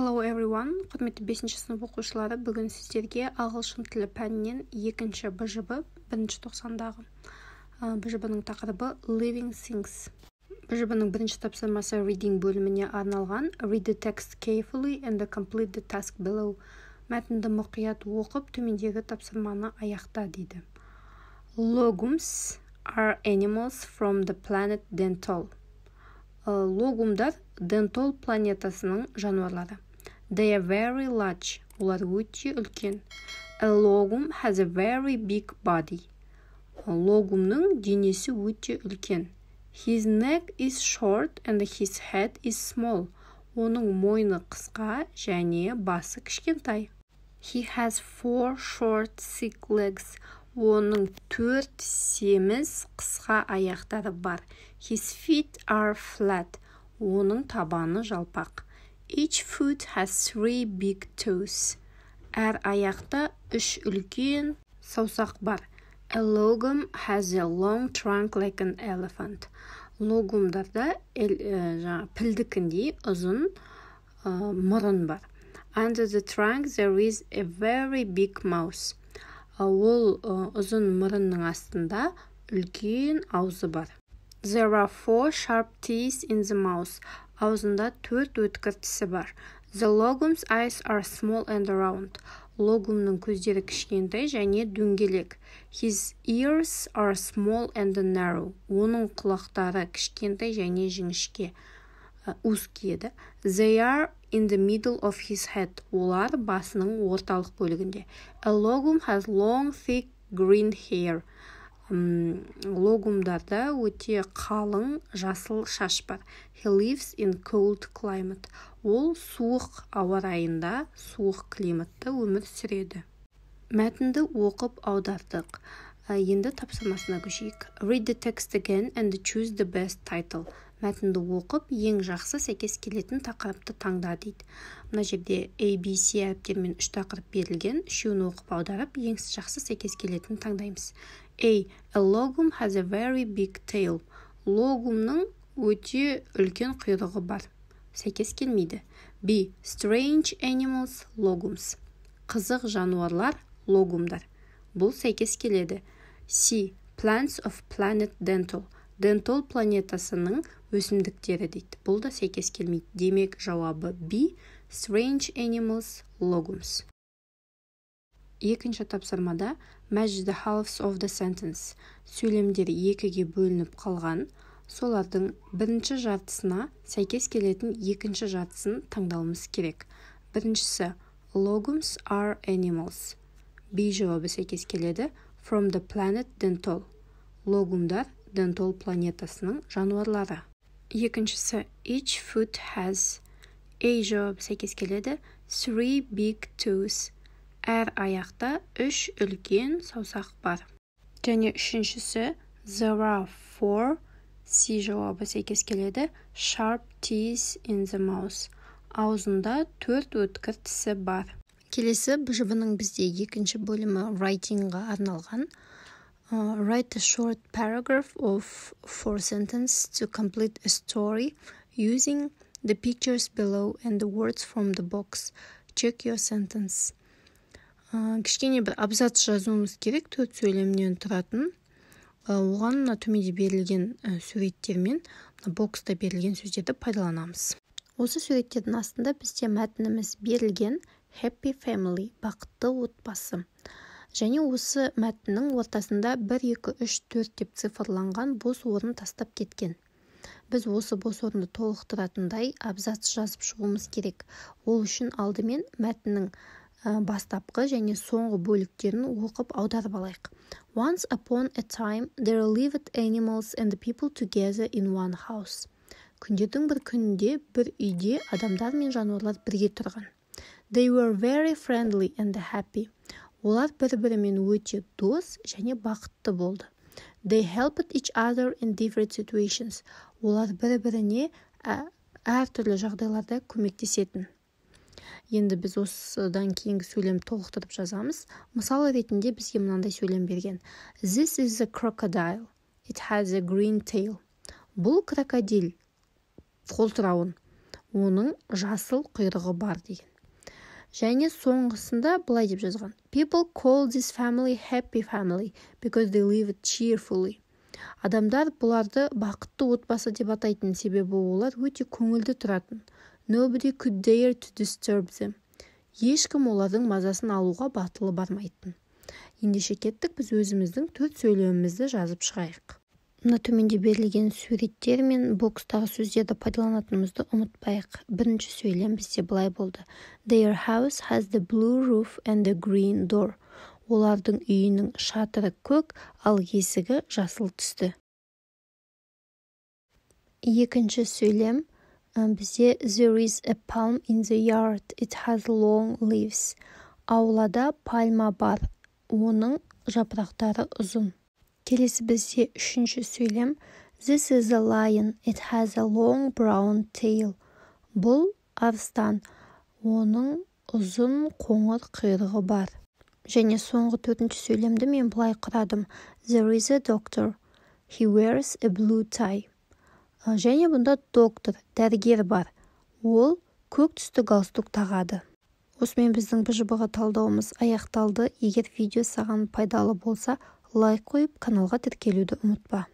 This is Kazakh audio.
Hello everyone, құрметті 5-ші сынып оқушылары, бүгін сіздерге ағылшын тілі пәнінен 2-ші БЖБ, 1-ші тоқсандағы БЖБ-ның тақырыбы Living Things. БЖБ-ның 1-ші тапсырмасы Reading бөліміне арналған Read the text carefully and complete the task below. Мәтінді мұқият оқып, төмендегі тапсырманы аяқта дейді. Legumes are animals from the planet Dental. Логумдар Дентол планетасының жануарлары. They are very large. Олар өте үлкен. A logum has a very big body. Логумның денесі өте үлкен. His neck is short and his head is small. Оның мойны қысқа және басы кішкентай. He has 4 short thick legs. Оның 4 семіз қысқа аяқтары бар. His feet are flat. Оның табаны жалпақ. Each foot has 3 big toes. Әр аяқта 3 үлкен саусақ бар. A logum has a long trunk like an elephant. Логумдарда пілдікіндей ұзын мұрын бар. Under the trunk there is a very big mouth. Ол ұзын мұрынның астында үлкен аузы бар. There are 4 sharp teeth in the mouth. Аузында 4 өткір тісі бар. The logum's eyes are small and round. Логумның көздері кішкентай және дөңгелек. His ears are small and narrow. Оның құлақтары кішкентай және жіңішке. Узкий еді. They are in the middle of his head. Олар басының орталық бөлігінде. A logum has long, thick green hair. Логумдарда өте қалың жасыл шаш бар. He lives in cold climate. Ол суық ауа райында, суық климатта өмір сүреді. Мәтінді оқып аудардық. Енді тапсырмасына көшейік. Read the text again and choose the best title. Мәтінді оқып, ең жақсы сәйкес келетін тақырыпты таңда дейді. Мына жерде ABC әріптермен 3 тақырып берілген. Үшеуін оқып аударып, ең жақсы сәйкес келетін таңдаймыз. A logum has a very big tail. Логумның өте үлкен құйрығы бар. Сәйкес келмейді. B. Strange animals, logums. Қызық жануарлар, логумдар. Бұл сәйкес келеді. C. Plants of planet Dental. Dental планетасының өсімдіктері дейді. Бұл да сәйкес келмейді. Демек жауабы B. Strange animals, logums. Екінші тапсырмада match the halves of the sentence. Сөйлемдер екіге бөлініп қалған. Солардың бірінші жартысына сәйкес келетін екінші жартысын таңдауымыз керек. Біріншісі Logums are animals. B жауабы сәйкес келеді. From the planet Dental. Логумдар Dental планетасының жануарлары. Екіншісі Each foot has. A жауабы сәйкес келеді. 3 big toes. Әр аяқта 3 үлкен саусақ бар. Және үшіншісі There are 4. C жауабы сәйкес келеді. Sharp teeth in the mouth. Аузында 4 өткір тісі бар. Келесі БЖБ-ның бізде екінші бөлімі writing-ға арналған. Write a short paragraph of 4 sentences to complete a story using the pictures below and the words from the box. Check your sentence. Кішкене бір абзац жазуымыз керек, 4 сөйлемнен тұратын. Оған төменде берілген суреттермен, бокста берілген сөздерді пайдаланамыз. Осы суреттердің астында бізде мәтініміз берілген Happy Family, бақытты отбасы. Және осы мәтіннің ортасында 1, 2, 3, 4 деп цифрланған бос орын тастап кеткен. Біз осы бос орынды толықтыратындай абзац жазып шығуымыз керек. Ол үшін алдымен мәтіннің бастапқы және соңғы бөліктерін оқып аударып алайық. Once upon a time, there lived animals and people together in one house. Күндердің бір күнінде бір үйде адамдар мен жануарлар бірге тұрған. They were very friendly and happy. Олар бір-бірімен өте дос және бақытты болды. They helped each other in different situations. Олар бір-біріне әртүрлі жағдайларда көмектесетін. Енді біз осыдан кейінгі сөйлем толықтырып жазамыз. Мысалы ретінде бізге мынандай сөйлем берген. This is a crocodile. It has a green tail. Бұл крокодил. Қолтырауын. оның жасыл құйрығы бар деген. Және соңғысында былай деп жазған. People call this family happy family because they live cheerfully. Адамдар бұларды бақытты отбасы деп атайтын себебі олар өте көңілді тұратын. Nobody could dare to disturb them. Ешкім олардың мазасын алуға батылы бармайтын. Ендеше кеттік, біз өзіміздің 4 сөйлемімізді жазып шығайық. Мына төменде берілген суреттер мен бокстағы сөздерді пайдаланатынымызды ұмытпайық. Бірінші сөйлем бізде былай болды. Their house has the blue roof and the green door. Олардың үйінің шатыры көк, ал есігі жасыл түсті. Екінші сөйлем бізде There is a palm in the yard. It has long leaves. Аулада пальма бар. Оның жапырақтары ұзын. Келесі бізде үшінші сөйлем. This is a lion. It has a long brown tail. Бұл арыстан. Оның ұзын қоңыр құйрығы бар. Және соңғы төртінші сөйлемді мен былай құрадым. There is a doctor. He wears a blue tie. Және бұнда доктор, дәрігер бар. Ол көк түсті галстук тағады. Осымен біздің БЖБ-ға талдауымыз аяқталды. Егер видео саған пайдалы болса, лайк қойып, каналға тіркелуді ұмытпа.